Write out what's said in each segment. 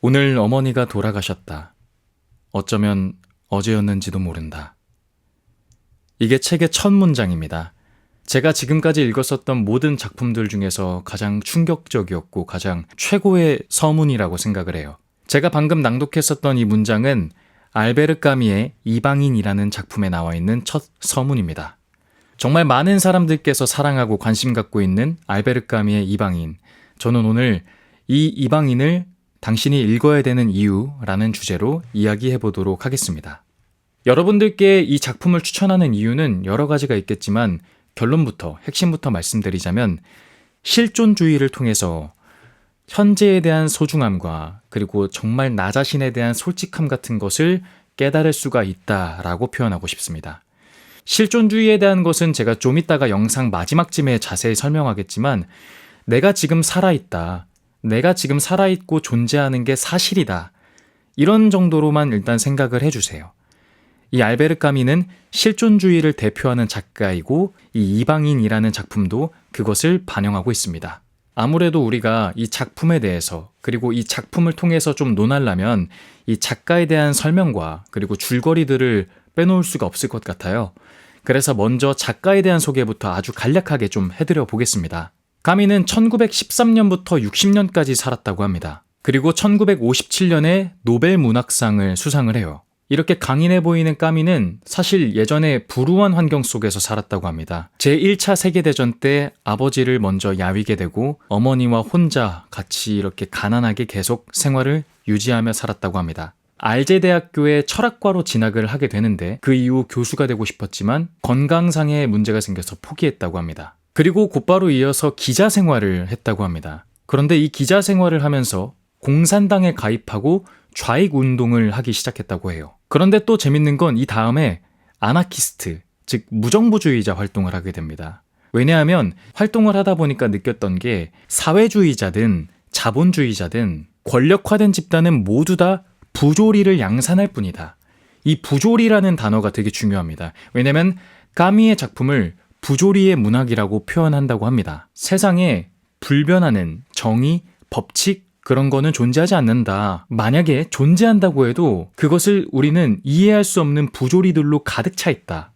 오늘 어머니가 돌아가셨다. 어쩌면 어제였는지도 모른다. 이게 책의 첫 문장입니다. 제가 지금까지 읽었었던 모든 작품들 중에서 가장 충격적이었고 가장 최고의 서문이라고 생각을 해요. 제가 방금 낭독했었던 이 문장은 알베르 까미의 이방인이라는 작품에 나와 있는 첫 서문입니다. 정말 많은 사람들께서 사랑하고 관심 갖고 있는 알베르 까미의 이방인. 저는 오늘 이 이방인을 당신이 읽어야 되는 이유라는 주제로 이야기해 보도록 하겠습니다. 여러분들께 이 작품을 추천하는 이유는 여러 가지가 있겠지만 결론부터, 핵심부터 말씀드리자면 실존주의를 통해서 현재에 대한 소중함과 그리고 정말 나 자신에 대한 솔직함 같은 것을 깨달을 수가 있다라고 표현하고 싶습니다. 실존주의에 대한 것은 제가 좀 이따가 영상 마지막쯤에 자세히 설명하겠지만 내가 지금 살아있다. 내가 지금 살아있고 존재하는 게 사실이다. 이런 정도로만 일단 생각을 해주세요. 이 알베르 까미는 실존주의를 대표하는 작가이고 이 이방인이라는 작품도 그것을 반영하고 있습니다. 아무래도 우리가 이 작품에 대해서 그리고 이 작품을 통해서 좀 논하려면 이 작가에 대한 설명과 그리고 줄거리들을 빼놓을 수가 없을 것 같아요. 그래서 먼저 작가에 대한 소개부터 아주 간략하게 좀 해드려 보겠습니다. 까미는 1913년부터 60년까지 살았다고 합니다. 그리고 1957년에 노벨 문학상을 수상을 해요. 이렇게 강인해 보이는 까미는 사실 예전에 불우한 환경 속에서 살았다고 합니다. 제1차 세계대전 때 아버지를 먼저 야위게 되고 어머니와 혼자 같이 이렇게 가난하게 계속 생활을 유지하며 살았다고 합니다. 알제 대학교에 철학과로 진학을 하게 되는데 그 이후 교수가 되고 싶었지만 건강상의 문제가 생겨서 포기했다고 합니다. 그리고 곧바로 이어서 기자 생활을 했다고 합니다. 그런데 이 기자 생활을 하면서 공산당에 가입하고 좌익 운동을 하기 시작했다고 해요. 그런데 또 재밌는 건 이 다음에 아나키스트, 즉 무정부주의자 활동을 하게 됩니다. 왜냐하면 활동을 하다 보니까 느꼈던 게 사회주의자든 자본주의자든 권력화된 집단은 모두 다 부조리를 양산할 뿐이다. 이 부조리라는 단어가 되게 중요합니다. 왜냐하면 까미의 작품을 부조리의 문학이라고 표현한다고 합니다. 세상에 불변하는 정의, 법칙, 그런 거는 존재하지 않는다. 만약에 존재한다고 해도 그것을 우리는 이해할 수 없는 부조리들로 가득 차 있다.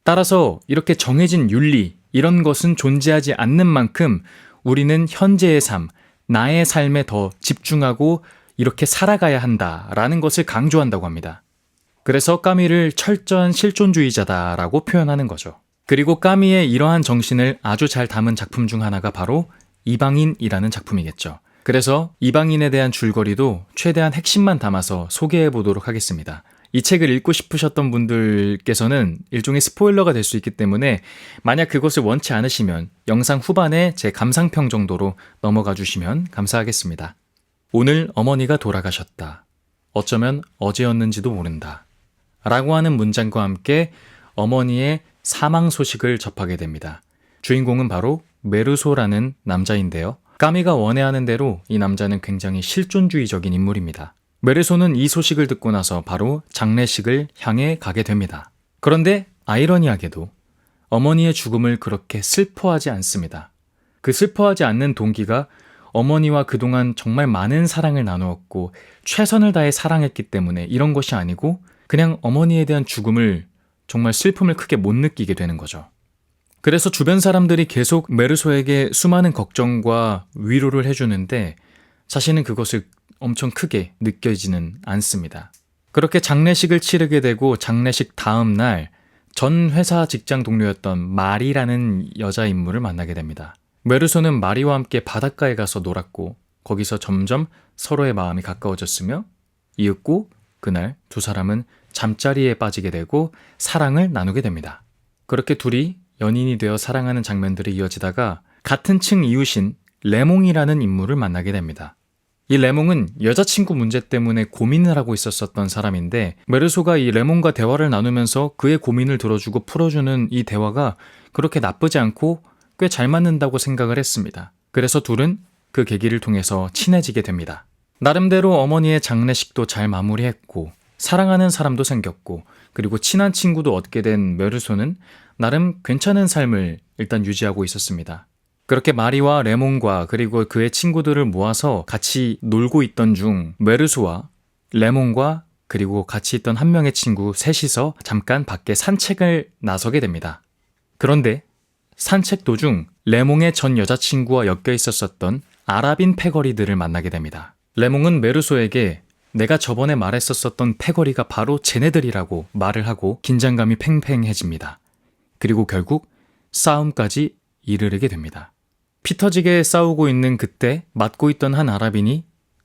따라서 이렇게 정해진 윤리, 이런 것은 존재하지 않는 만큼 우리는 현재의 삶, 나의 삶에 더 집중하고 이렇게 살아가야 한다라는 것을 강조한다고 합니다. 그래서 까미를 철저한 실존주의자다라고 표현하는 거죠. 그리고 까미의 이러한 정신을 아주 잘 담은 작품 중 하나가 바로 이방인이라는 작품이겠죠. 그래서 이방인에 대한 줄거리도 최대한 핵심만 담아서 소개해 보도록 하겠습니다. 이 책을 읽고 싶으셨던 분들께서는 일종의 스포일러가 될 수 있기 때문에 만약 그것을 원치 않으시면 영상 후반에 제 감상평 정도로 넘어가 주시면 감사하겠습니다. 오늘 어머니가 돌아가셨다. 어쩌면 어제였는지도 모른다. 라고 하는 문장과 함께 어머니의 사망 소식을 접하게 됩니다. 주인공은 바로 메르소라는 남자인데요. 까미가 원해하는 대로 이 남자는 굉장히 실존주의적인 인물입니다. 메르소는 이 소식을 듣고 나서 바로 장례식을 향해 가게 됩니다. 그런데 아이러니하게도 어머니의 죽음을 그렇게 슬퍼하지 않습니다. 그 슬퍼하지 않는 동기가 어머니와 그동안 정말 많은 사랑을 나누었고 최선을 다해 사랑했기 때문에 이런 것이 아니고 그냥 어머니에 대한 죽음을 정말 슬픔을 크게 못 느끼게 되는 거죠. 그래서 주변 사람들이 계속 메르소에게 수많은 걱정과 위로를 해주는데 자신은 그것을 엄청 크게 느껴지는 않습니다. 그렇게 장례식을 치르게 되고 장례식 다음 날 전 회사 직장 동료였던 마리라는 여자 인물을 만나게 됩니다. 메르소는 마리와 함께 바닷가에 가서 놀았고 거기서 점점 서로의 마음이 가까워졌으며 이윽고 그날 두 사람은 잠자리에 빠지게 되고 사랑을 나누게 됩니다. 그렇게 둘이 연인이 되어 사랑하는 장면들이 이어지다가 같은 층 이웃인 레몽이라는 인물을 만나게 됩니다. 이 레몽은 여자친구 문제 때문에 고민을 하고 있었던 사람인데 메르소가 이 레몽과 대화를 나누면서 그의 고민을 들어주고 풀어주는 이 대화가 그렇게 나쁘지 않고 꽤 잘 맞는다고 생각을 했습니다. 그래서 둘은 그 계기를 통해서 친해지게 됩니다. 나름대로 어머니의 장례식도 잘 마무리했고 사랑하는 사람도 생겼고 그리고 친한 친구도 얻게 된 메르소는 나름 괜찮은 삶을 일단 유지하고 있었습니다. 그렇게 마리와 레몬과 그리고 그의 친구들을 모아서 같이 놀고 있던 중 메르소와 레몬과 그리고 같이 있던 한 명의 친구 셋이서 잠깐 밖에 산책을 나서게 됩니다. 그런데 산책 도중 레몽의 전 여자친구와 엮여 있었던 아랍인 패거리들을 만나게 됩니다. 레몽은 메르소에게 내가 저번에 말했었던 패거리가 바로 쟤네들이라고 말을 하고 긴장감이 팽팽해집니다. 그리고 결국 싸움까지 이르게 됩니다. 피 터지게 싸우고 있는 그때 맞고 있던 한 아랍인이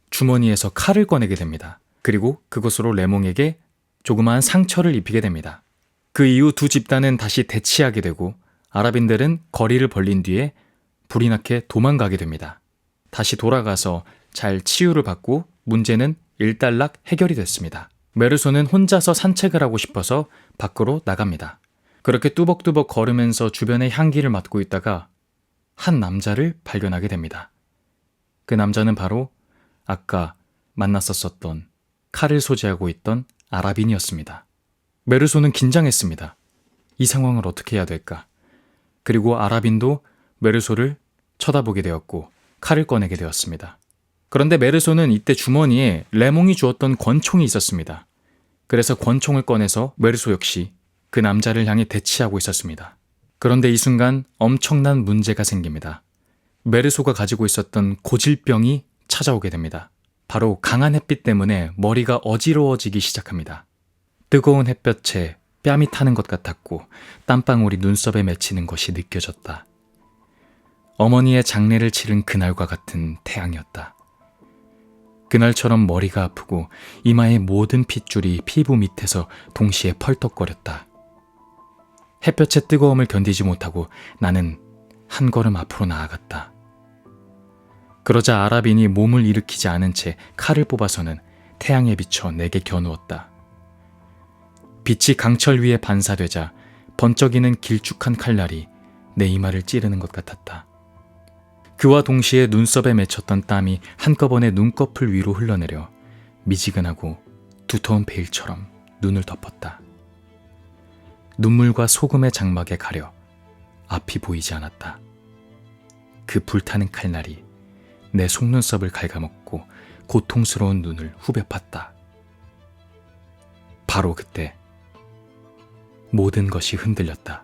주머니에서 칼을 꺼내게 됩니다. 그리고 그것으로 레몽에게 조그마한 상처를 입히게 됩니다. 그 이후 두 집단은 다시 대치하게 되고 아랍인들은 거리를 벌린 뒤에 불이 나게 도망가게 됩니다. 다시 돌아가서 잘 치유를 받고 문제는 일단락 해결이 됐습니다. 메르소는 혼자서 산책을 하고 싶어서 밖으로 나갑니다. 그렇게 뚜벅뚜벅 걸으면서 주변의 향기를 맡고 있다가 한 남자를 발견하게 됩니다. 그 남자는 바로 아까 만났었던 칼을 소지하고 있던 아랍인이었습니다. 메르소는 긴장했습니다. 이 상황을 어떻게 해야 될까? 그리고 아랍인도 메르소를 쳐다보게 되었고 칼을 꺼내게 되었습니다. 그런데 메르소는 이때 주머니에 레몽이 주었던 권총이 있었습니다. 그래서 권총을 꺼내서 메르소 역시 그 남자를 향해 대치하고 있었습니다. 그런데 이 순간 엄청난 문제가 생깁니다. 메르소가 가지고 있었던 고질병이 찾아오게 됩니다. 바로 강한 햇빛 때문에 머리가 어지러워지기 시작합니다. 뜨거운 햇볕에 뺨이 타는 것 같았고 땀방울이 눈썹에 맺히는 것이 느껴졌다. 어머니의 장례를 치른 그날과 같은 태양이었다. 그날처럼 머리가 아프고 이마의 모든 핏줄이 피부 밑에서 동시에 펄떡거렸다. 햇볕의 뜨거움을 견디지 못하고 나는 한 걸음 앞으로 나아갔다. 그러자 아랍인이 몸을 일으키지 않은 채 칼을 뽑아서는 태양에 비춰 내게 겨누었다. 빛이 강철 위에 반사되자 번쩍이는 길쭉한 칼날이 내 이마를 찌르는 것 같았다. 그와 동시에 눈썹에 맺혔던 땀이 한꺼번에 눈꺼풀 위로 흘러내려 미지근하고 두터운 베일처럼 눈을 덮었다. 눈물과 소금의 장막에 가려 앞이 보이지 않았다. 그 불타는 칼날이 내 속눈썹을 갉아먹고 고통스러운 눈을 후벼 팠다. 바로 그때 모든 것이 흔들렸다.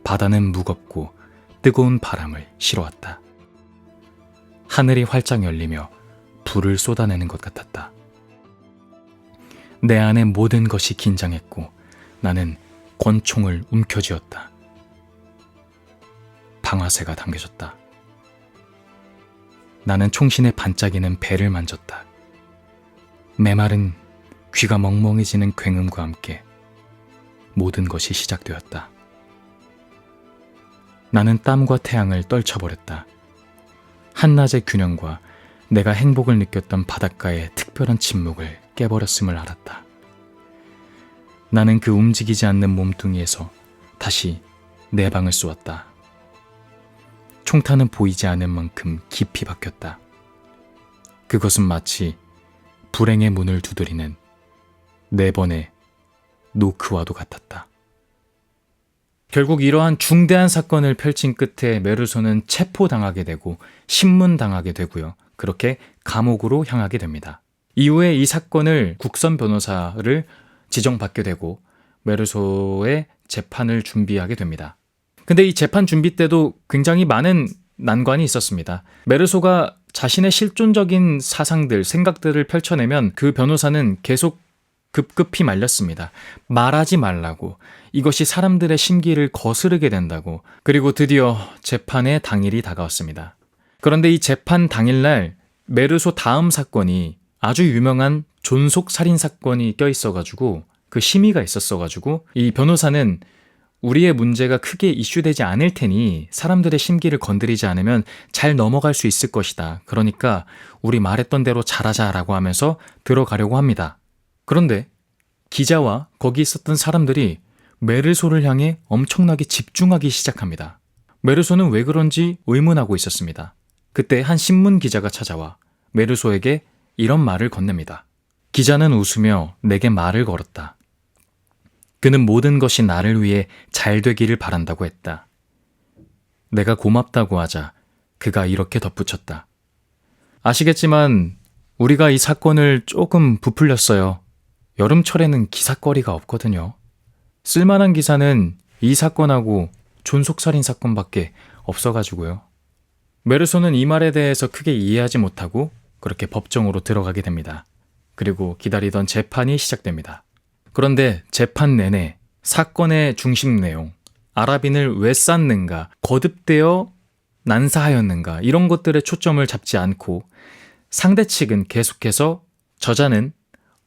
바다는 무겁고 뜨거운 바람을 실어왔다. 하늘이 활짝 열리며 불을 쏟아내는 것 같았다. 내 안의 모든 것이 긴장했고 나는 권총을 움켜쥐었다. 방아쇠가 당겨졌다. 나는 총신에 반짝이는 배를 만졌다. 메마른 귀가 멍멍해지는 굉음과 함께 모든 것이 시작되었다. 나는 땀과 태양을 떨쳐버렸다. 한낮의 균형과 내가 행복을 느꼈던 바닷가의 특별한 침묵을 깨버렸음을 알았다. 나는 그 움직이지 않는 몸뚱이에서 다시 내 방을 쏘았다. 총탄은 보이지 않을 만큼 깊이 박혔다. 그것은 마치 불행의 문을 두드리는 4번의 노크와도 같았다. 결국 이러한 중대한 사건을 펼친 끝에 메르소는 체포당하게 되고 신문당하게 되고요. 그렇게 감옥으로 향하게 됩니다. 이후에 이 사건을 국선 변호사를 지정받게 되고 메르소의 재판을 준비하게 됩니다. 근데 이 재판 준비 때도 굉장히 많은 난관이 있었습니다. 메르소가 자신의 실존적인 사상들, 생각들을 펼쳐내면 그 변호사는 계속 급급히 말렸습니다. 말하지 말라고. 이것이 사람들의 심기를 거스르게 된다고. 그리고 드디어 재판의 당일이 다가왔습니다. 그런데 이 재판 당일날 메르소 다음 사건이 아주 유명한 존속 살인 사건이 껴있어가지고 그 심의가 있었어가지고 이 변호사는 우리의 문제가 크게 이슈되지 않을 테니 사람들의 심기를 건드리지 않으면 잘 넘어갈 수 있을 것이다. 그러니까 우리 말했던 대로 잘하자라고 하면서 들어가려고 합니다. 그런데 기자와 거기 있었던 사람들이 메르소를 향해 엄청나게 집중하기 시작합니다. 메르소는 왜 그런지 의문하고 있었습니다. 그때 한 신문 기자가 찾아와 메르소에게 이런 말을 건넵니다. 기자는 웃으며 내게 말을 걸었다. 그는 모든 것이 나를 위해 잘 되기를 바란다고 했다. 내가 고맙다고 하자 그가 이렇게 덧붙였다. 아시겠지만 우리가 이 사건을 조금 부풀렸어요. 여름철에는 기사거리가 없거든요. 쓸만한 기사는 이 사건하고 존속살인 사건밖에 없어가지고요. 메르소는 이 말에 대해서 크게 이해하지 못하고 그렇게 법정으로 들어가게 됩니다. 그리고 기다리던 재판이 시작됩니다. 그런데 재판 내내 사건의 중심 내용, 아라빈을 왜 쌌는가, 거듭되어 난사하였는가 이런 것들에 초점을 잡지 않고 상대 측은 계속해서 저자는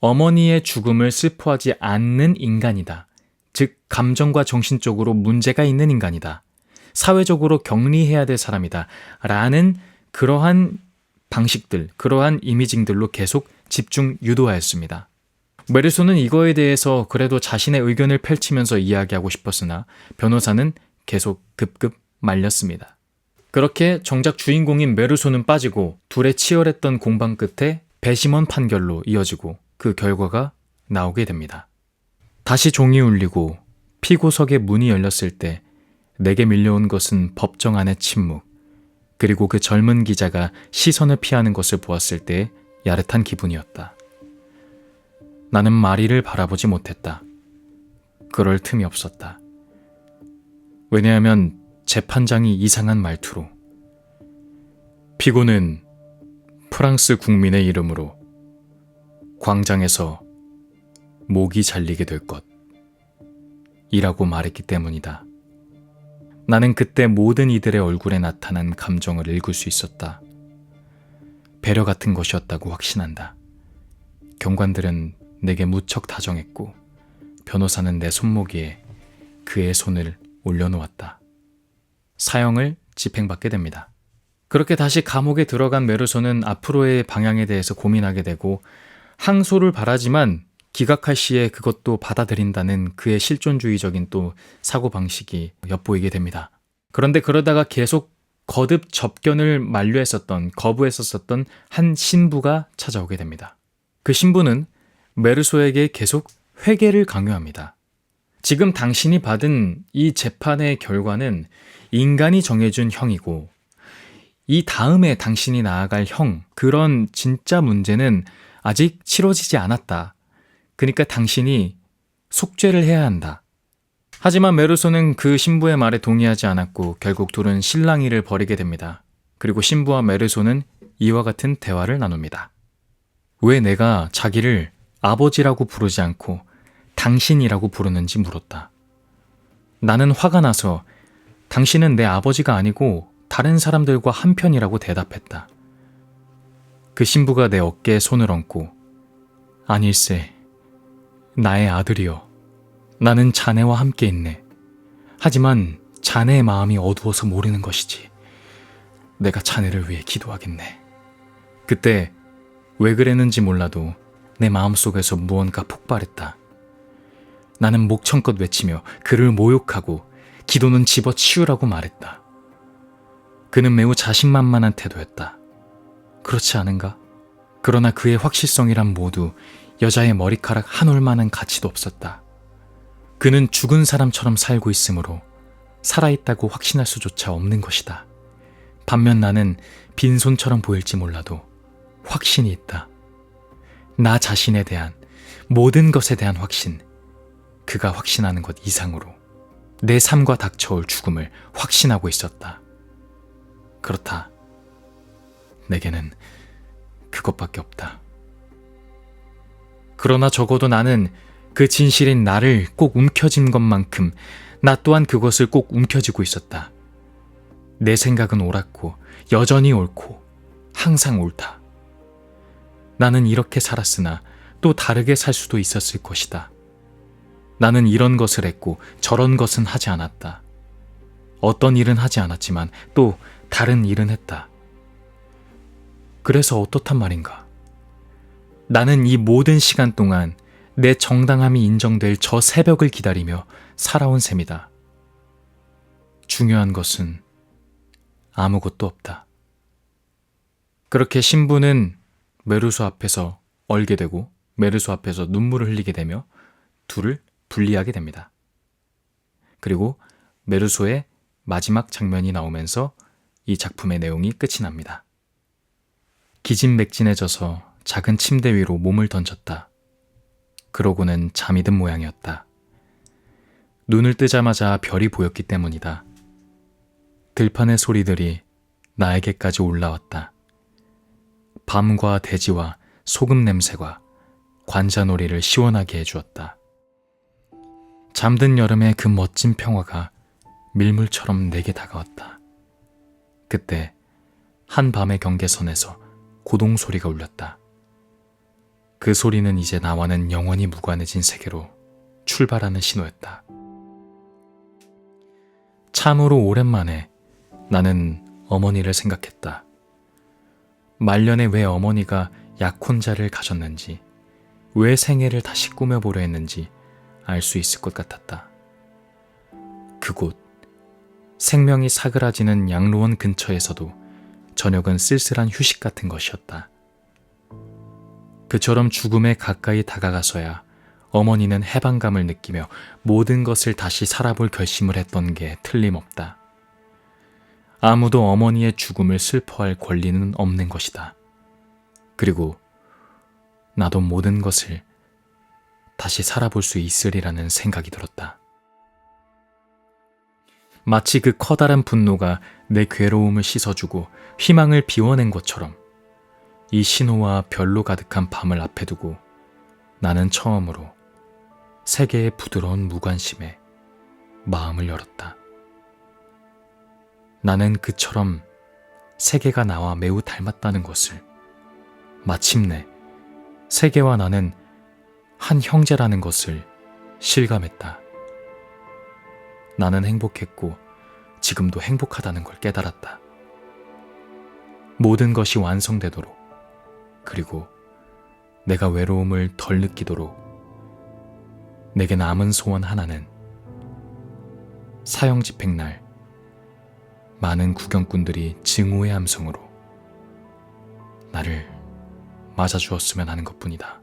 어머니의 죽음을 슬퍼하지 않는 인간이다. 즉 감정과 정신적으로 문제가 있는 인간이다. 사회적으로 격리해야 될 사람이다. 라는 그러한 방식들, 그러한 이미징들로 계속 집중 유도하였습니다. 메르소는 이거에 대해서 그래도 자신의 의견을 펼치면서 이야기하고 싶었으나 변호사는 계속 급급 말렸습니다. 그렇게 정작 주인공인 메르소는 빠지고 둘의 치열했던 공방 끝에 배심원 판결로 이어지고 그 결과가 나오게 됩니다. 다시 종이 울리고 피고석의 문이 열렸을 때 내게 밀려온 것은 법정 안의 침묵, 그리고 그 젊은 기자가 시선을 피하는 것을 보았을 때 야릇한 기분이었다. 나는 마리를 바라보지 못했다. 그럴 틈이 없었다. 왜냐하면 재판장이 이상한 말투로 피고는 프랑스 국민의 이름으로 광장에서 목이 잘리게 될 것 이라고 말했기 때문이다. 나는 그때 모든 이들의 얼굴에 나타난 감정을 읽을 수 있었다. 배려 같은 것이었다고 확신한다. 경관들은 내게 무척 다정했고 변호사는 내 손목에 그의 손을 올려놓았다. 사형을 집행받게 됩니다. 그렇게 다시 감옥에 들어간 메르소는 앞으로의 방향에 대해서 고민하게 되고 항소를 바라지만 기각할 시에 그것도 받아들인다는 그의 실존주의적인 또 사고방식이 엿보이게 됩니다. 그런데 그러다가 계속 거듭 접견을 거부했었던 한 신부가 찾아오게 됩니다. 그 신부는 메르소에게 계속 회개를 강요합니다. 지금 당신이 받은 이 재판의 결과는 인간이 정해준 형이고 이 다음에 당신이 나아갈 그런 진짜 문제는 아직 치러지지 않았다. 그러니까 당신이 속죄를 해야 한다. 하지만 메르소는 그 신부의 말에 동의하지 않았고 결국 둘은 실랑이를 벌이게 됩니다. 그리고 신부와 메르소는 이와 같은 대화를 나눕니다. 왜 내가 자기를 아버지라고 부르지 않고 당신이라고 부르는지 물었다. 나는 화가 나서 당신은 내 아버지가 아니고 다른 사람들과 한편이라고 대답했다. 그 신부가 내 어깨에 손을 얹고 아닐세, 나의 아들이여, 나는 자네와 함께 있네. 하지만 자네의 마음이 어두워서 모르는 것이지. 내가 자네를 위해 기도하겠네. 그때 왜 그랬는지 몰라도 내 마음속에서 무언가 폭발했다. 나는 목청껏 외치며 그를 모욕하고 기도는 집어치우라고 말했다. 그는 매우 자신만만한 태도였다. 그렇지 않은가? 그러나 그의 확실성이란 모두 여자의 머리카락 한 올만한 가치도 없었다. 그는 죽은 사람처럼 살고 있으므로 살아있다고 확신할 수조차 없는 것이다. 반면 나는 빈손처럼 보일지 몰라도 확신이 있다. 나 자신에 대한, 모든 것에 대한 확신. 그가 확신하는 것 이상으로 내 삶과 닥쳐올 죽음을 확신하고 있었다. 그렇다. 내게는 그것밖에 없다. 그러나 적어도 나는 그 진실인 나를 꼭 움켜쥔 것만큼 나 또한 그것을 꼭 움켜쥐고 있었다. 내 생각은 옳았고 여전히 옳고 항상 옳다. 나는 이렇게 살았으나 또 다르게 살 수도 있었을 것이다. 나는 이런 것을 했고 저런 것은 하지 않았다. 어떤 일은 하지 않았지만 또 다른 일은 했다. 그래서 어떻단 말인가? 나는 이 모든 시간 동안 내 정당함이 인정될 저 새벽을 기다리며 살아온 셈이다. 중요한 것은 아무것도 없다. 그렇게 신부는 메르소 앞에서 얼게 되고 메르소 앞에서 눈물을 흘리게 되며 둘을 분리하게 됩니다. 그리고 메르소의 마지막 장면이 나오면서 이 작품의 내용이 끝이 납니다. 기진맥진해져서 작은 침대 위로 몸을 던졌다. 그러고는 잠이 든 모양이었다. 눈을 뜨자마자 별이 보였기 때문이다. 들판의 소리들이 나에게까지 올라왔다. 밤과 대지와 소금 냄새가 관자놀이를 시원하게 해주었다. 잠든 여름의 그 멋진 평화가 밀물처럼 내게 다가왔다. 그때 한밤의 경계선에서 고동 소리가 울렸다. 그 소리는 이제 나와는 영원히 무관해진 세계로 출발하는 신호였다. 참으로 오랜만에 나는 어머니를 생각했다. 말년에 왜 어머니가 약혼자를 가졌는지, 왜 생애를 다시 꾸며보려 했는지 알 수 있을 것 같았다. 그곳, 생명이 사그라지는 양로원 근처에서도 저녁은 쓸쓸한 휴식 같은 것이었다. 그처럼 죽음에 가까이 다가가서야 어머니는 해방감을 느끼며 모든 것을 다시 살아볼 결심을 했던 게 틀림없다. 아무도 어머니의 죽음을 슬퍼할 권리는 없는 것이다. 그리고 나도 모든 것을 다시 살아볼 수 있으리라는 생각이 들었다. 마치 그 커다란 분노가 내 괴로움을 씻어주고 희망을 비워낸 것처럼 이 신호와 별로 가득한 밤을 앞에 두고 나는 처음으로 세계의 부드러운 무관심에 마음을 열었다. 나는 그처럼 세계가 나와 매우 닮았다는 것을, 마침내 세계와 나는 한 형제라는 것을 실감했다. 나는 행복했고 지금도 행복하다는 걸 깨달았다. 모든 것이 완성되도록, 그리고 내가 외로움을 덜 느끼도록 내게 남은 소원 하나는 사형집행날 많은 구경꾼들이 증오의 함성으로 나를 맞아주었으면 하는 것뿐이다.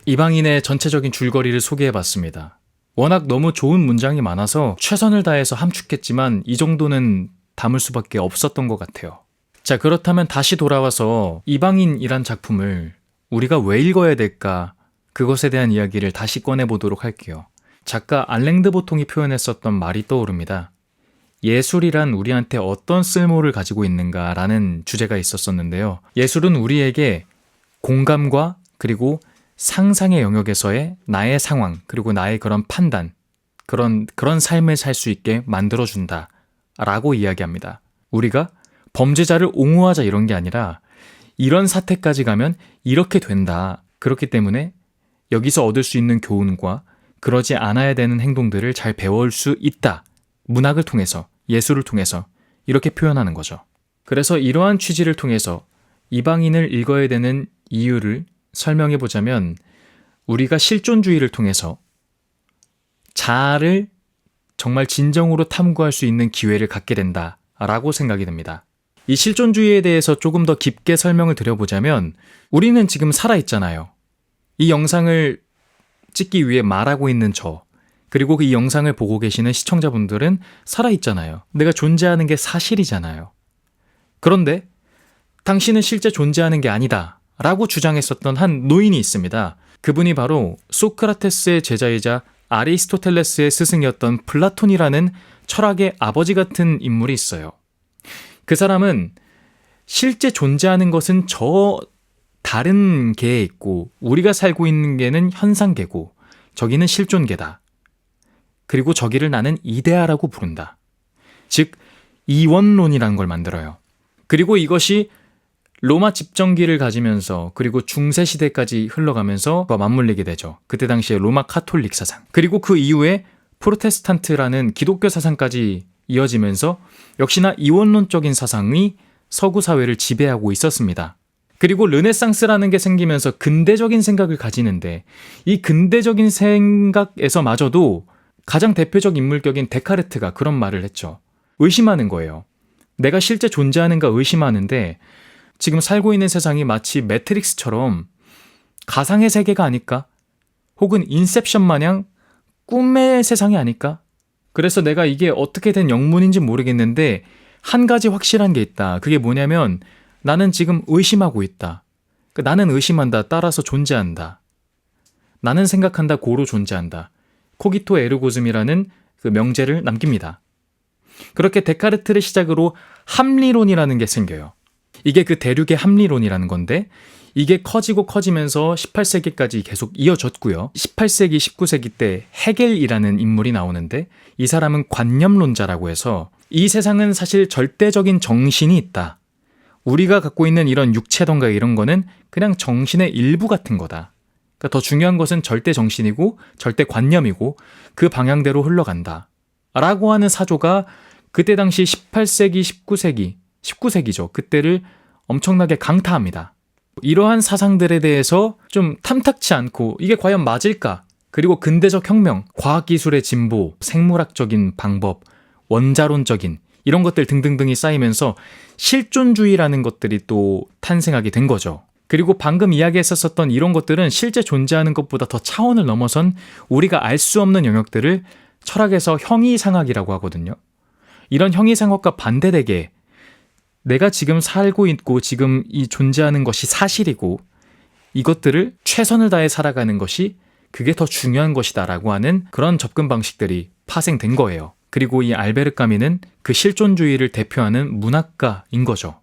이방인의 전체적인 줄거리를 소개해봤습니다. 워낙 너무 좋은 문장이 많아서 최선을 다해서 함축했지만 이 정도는 담을 수밖에 없었던 것 같아요. 자, 그렇다면 다시 돌아와서 이방인이란 작품을 우리가 왜 읽어야 될까, 그것에 대한 이야기를 다시 꺼내보도록 할게요. 작가 알랭 드 보통이 표현했었던 말이 떠오릅니다. 예술이란 우리한테 어떤 쓸모를 가지고 있는가라는 주제가 있었었는데요. 예술은 우리에게 공감과 그리고 상상의 영역에서의 나의 상황, 그리고 나의 그런 판단, 그런 삶을 살 수 있게 만들어준다 라고 이야기합니다. 우리가 범죄자를 옹호하자 이런 게 아니라 이런 사태까지 가면 이렇게 된다. 그렇기 때문에 여기서 얻을 수 있는 교훈과 그러지 않아야 되는 행동들을 잘 배울 수 있다. 문학을 통해서, 예술을 통해서 이렇게 표현하는 거죠. 그래서 이러한 취지를 통해서 이방인을 읽어야 되는 이유를 설명해 보자면, 우리가 실존주의를 통해서 자아를 정말 진정으로 탐구할 수 있는 기회를 갖게 된다라고 생각이 듭니다. 이 실존주의에 대해서 조금 더 깊게 설명을 드려보자면, 우리는 지금 살아있잖아요. 이 영상을 찍기 위해 말하고 있는 저, 그리고 이 영상을 보고 계시는 시청자분들은 살아있잖아요. 내가 존재하는 게 사실이잖아요. 그런데 당신은 실제 존재하는 게 아니다 라고 주장했었던 한 노인이 있습니다. 그분이 바로 소크라테스의 제자이자 아리스토텔레스의 스승이었던 플라톤이라는 철학의 아버지 같은 인물이 있어요. 그 사람은 실제 존재하는 것은 저 다른 개에 있고, 우리가 살고 있는 개는 현상계고 저기는 실존계다. 그리고 저기를 나는 이데아라고 부른다. 즉 이원론이라는 걸 만들어요. 그리고 이것이 로마 집정기를 가지면서 그리고 중세시대까지 흘러가면서 맞물리게 되죠. 그때 당시에 로마 카톨릭 사상, 그리고 그 이후에 프로테스탄트라는 기독교 사상까지 이어지면서 역시나 이원론적인 사상이 서구 사회를 지배하고 있었습니다. 그리고 르네상스라는 게 생기면서 근대적인 생각을 가지는데, 이 근대적인 생각에서마저도 가장 대표적 인물격인 데카르트가 그런 말을 했죠. 의심하는 거예요. 내가 실제 존재하는가 의심하는데 지금 살고 있는 세상이 마치 매트릭스처럼 가상의 세계가 아닐까? 혹은 인셉션 마냥 꿈의 세상이 아닐까? 그래서 내가 이게 어떻게 된 영문인지 모르겠는데 한 가지 확실한 게 있다. 그게 뭐냐면 나는 지금 의심하고 있다. 나는 의심한다. 따라서 존재한다. 나는 생각한다. 고로 존재한다. 코기토 에르고즘이라는 그 명제를 남깁니다. 그렇게 데카르트를 시작으로 합리론이라는 게 생겨요. 이게 그 대륙의 합리론이라는 건데 이게 커지고 커지면서 18세기까지 계속 이어졌고요. 18세기, 19세기 때 헤겔이라는 인물이 나오는데 이 사람은 관념론자라고 해서 이 세상은 사실 절대적인 정신이 있다. 우리가 갖고 있는 이런 육체던가 이런 거는 그냥 정신의 일부 같은 거다. 그러니까 더 중요한 것은 절대 정신이고 절대 관념이고 그 방향대로 흘러간다. 라고 하는 사조가 그때 당시 18세기, 19세기죠. 그때를 엄청나게 강타합니다. 이러한 사상들에 대해서 좀 탐탁치 않고 이게 과연 맞을까? 그리고 근대적 혁명, 과학기술의 진보, 생물학적인 방법, 원자론적인 이런 것들 등등등이 쌓이면서 실존주의라는 것들이 또 탄생하게 된 거죠. 그리고 방금 이야기했었던 이런 것들은 실제 존재하는 것보다 더 차원을 넘어선 우리가 알 수 없는 영역들을 철학에서 형이상학이라고 하거든요. 이런 형이상학과 반대되게 내가 지금 살고 있고 지금 이 존재하는 것이 사실이고 이것들을 최선을 다해 살아가는 것이 그게 더 중요한 것이다라고 하는 그런 접근 방식들이 파생된 거예요. 그리고 이 알베르 까미는 그 실존주의를 대표하는 문학가인 거죠.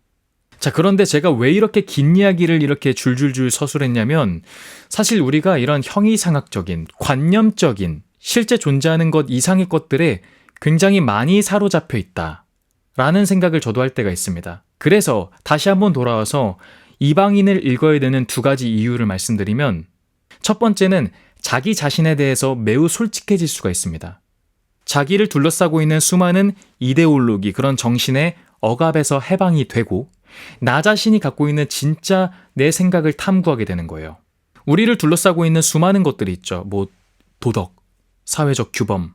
자, 그런데 제가 왜 이렇게 긴 이야기를 이렇게 줄줄줄 서술했냐면 사실 우리가 이런 형이상학적인, 관념적인, 실제 존재하는 것 이상의 것들에 굉장히 많이 사로잡혀 있다. 라는 생각을 저도 할 때가 있습니다. 그래서 다시 한번 돌아와서 이방인을 읽어야 되는 두 가지 이유를 말씀드리면 첫 번째는 자기 자신에 대해서 매우 솔직해질 수가 있습니다. 자기를 둘러싸고 있는 수많은 이데올로기, 그런 정신의 억압에서 해방이 되고 나 자신이 갖고 있는 진짜 내 생각을 탐구하게 되는 거예요. 우리를 둘러싸고 있는 수많은 것들이 있죠. 뭐 도덕, 사회적 규범,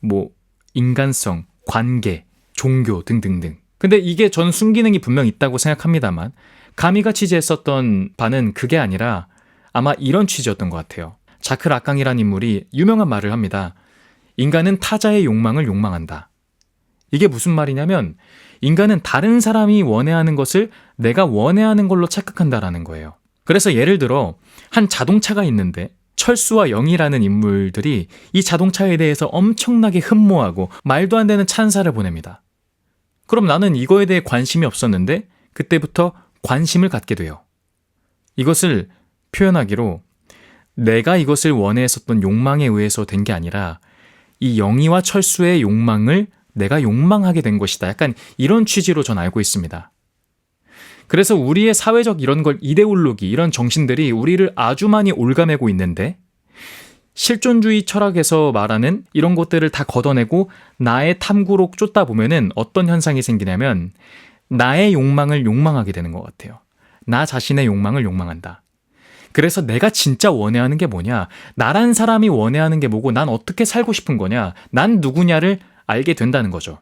뭐 인간성, 관계, 종교 등등등. 근데 이게 전 순기능이 분명 있다고 생각합니다만 가미가 취재했었던 바는 그게 아니라 아마 이런 취지였던 것 같아요. 자크 라캉이라는 인물이 유명한 말을 합니다. 인간은 타자의 욕망을 욕망한다. 이게 무슨 말이냐면 인간은 다른 사람이 원해하는 것을 내가 원해하는 걸로 착각한다라는 거예요. 그래서 예를 들어 한 자동차가 있는데 철수와 영이라는 인물들이 이 자동차에 대해서 엄청나게 흠모하고 말도 안 되는 찬사를 보냅니다. 그럼 나는 이거에 대해 관심이 없었는데 그때부터 관심을 갖게 돼요. 이것을 표현하기로 내가 이것을 원해했었던 욕망에 의해서 된 게 아니라 이 영희와 철수의 욕망을 내가 욕망하게 된 것이다. 약간 이런 취지로 전 알고 있습니다. 그래서 우리의 사회적 이런 걸 이데올로기, 이런 정신들이 우리를 아주 많이 올가매고 있는데 실존주의 철학에서 말하는 이런 것들을 다 걷어내고 나의 탐구로 쫓다 보면은 어떤 현상이 생기냐면 나의 욕망을 욕망하게 되는 것 같아요. 나 자신의 욕망을 욕망한다. 그래서 내가 진짜 원해하는 게 뭐냐? 나란 사람이 원해하는 게 뭐고 난 어떻게 살고 싶은 거냐? 난 누구냐를 알게 된다는 거죠.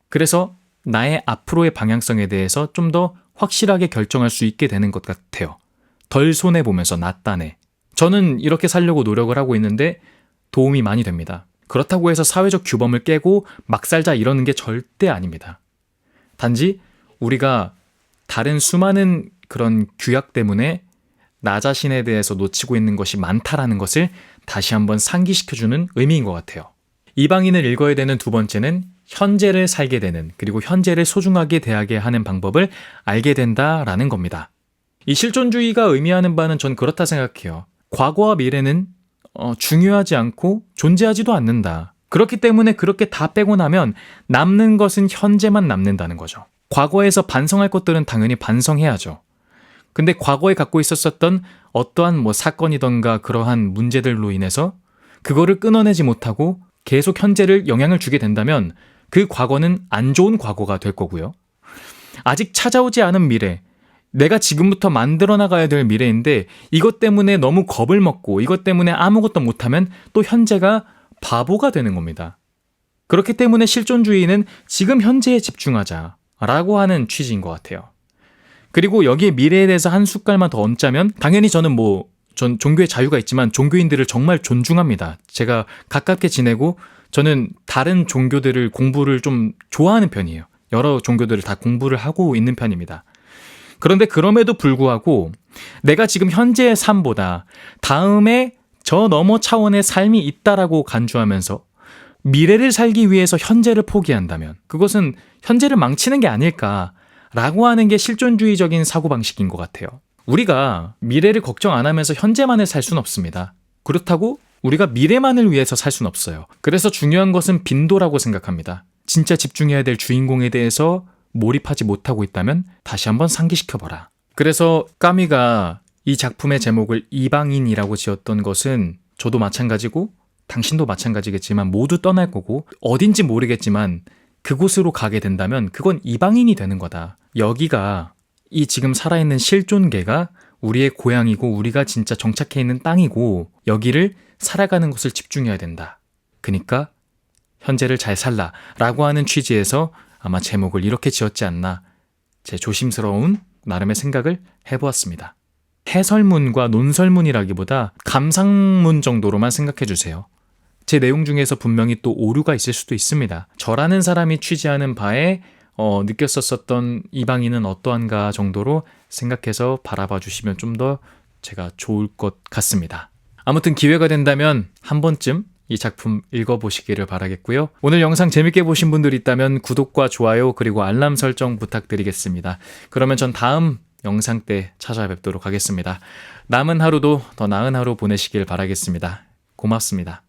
그래서 나의 앞으로의 방향성에 대해서 좀 더 확실하게 결정할 수 있게 되는 것 같아요. 덜 손해보면서 낫다네. 저는 이렇게 살려고 노력을 하고 있는데 도움이 많이 됩니다. 그렇다고 해서 사회적 규범을 깨고 막 살자 이러는 게 절대 아닙니다. 단지 우리가 다른 수많은 그런 규약 때문에 나 자신에 대해서 놓치고 있는 것이 많다라는 것을 다시 한번 상기시켜주는 의미인 것 같아요. 이방인을 읽어야 되는 두 번째는 현재를 살게 되는, 그리고 현재를 소중하게 대하게 하는 방법을 알게 된다라는 겁니다. 이 실존주의가 의미하는 바는 전 그렇다 생각해요. 과거와 미래는 중요하지 않고 존재하지도 않는다. 그렇기 때문에 그렇게 다 빼고 나면 남는 것은 현재만 남는다는 거죠. 과거에서 반성할 것들은 당연히 반성해야죠. 근데 과거에 갖고 있었던 어떠한 뭐 사건이던가 그러한 문제들로 인해서 그거를 끊어내지 못하고 계속 현재를 영향을 주게 된다면 그 과거는 안 좋은 과거가 될 거고요. 아직 찾아오지 않은 미래, 내가 지금부터 만들어 나가야 될 미래인데 이것 때문에 너무 겁을 먹고 이것 때문에 아무것도 못하면 또 현재가 바보가 되는 겁니다. 그렇기 때문에 실존주의는 지금 현재에 집중하자라고 하는 취지인 것 같아요. 그리고 여기에 미래에 대해서 한 숟갈만 더 얹자면 당연히 저는 전 종교의 자유가 있지만 종교인들을 정말 존중합니다. 제가 가깝게 지내고 저는 다른 종교들을 공부를 좀 좋아하는 편이에요. 여러 종교들을 다 공부를 하고 있는 편입니다. 그런데 그럼에도 불구하고 내가 지금 현재의 삶보다 다음에 저 너머 차원의 삶이 있다라고 간주하면서 미래를 살기 위해서 현재를 포기한다면 그것은 현재를 망치는 게 아닐까라고 하는 게 실존주의적인 사고방식인 것 같아요. 우리가 미래를 걱정 안 하면서 현재만을 살 수는 없습니다. 그렇다고 우리가 미래만을 위해서 살 수는 없어요. 그래서 중요한 것은 빈도라고 생각합니다. 진짜 집중해야 될 주인공에 대해서 몰입하지 못하고 있다면 다시 한번 상기시켜봐라. 그래서 까미가 이 작품의 제목을 이방인이라고 지었던 것은 저도 마찬가지고 당신도 마찬가지겠지만 모두 떠날 거고 어딘지 모르겠지만 그곳으로 가게 된다면 그건 이방인이 되는 거다. 여기가 이 지금 살아있는 실존계가 우리의 고향이고 우리가 진짜 정착해 있는 땅이고 여기를 살아가는 것을 집중해야 된다. 그러니까 현재를 잘 살라 라고 하는 취지에서 아마 제목을 이렇게 지었지 않나 제 조심스러운 나름의 생각을 해보았습니다. 해설문과 논설문이라기보다 감상문 정도로만 생각해 주세요. 제 내용 중에서 분명히 또 오류가 있을 수도 있습니다. 저라는 사람이 취재하는 바에 느꼈었던 이방인은 어떠한가 정도로 생각해서 바라봐 주시면 좀 더 제가 좋을 것 같습니다. 아무튼 기회가 된다면 한 번쯤 이 작품 읽어보시기를 바라겠고요. 오늘 영상 재밌게 보신 분들 있다면 구독과 좋아요 그리고 알람 설정 부탁드리겠습니다. 그러면 전 다음 영상 때 찾아뵙도록 하겠습니다. 남은 하루도 더 나은 하루 보내시길 바라겠습니다. 고맙습니다.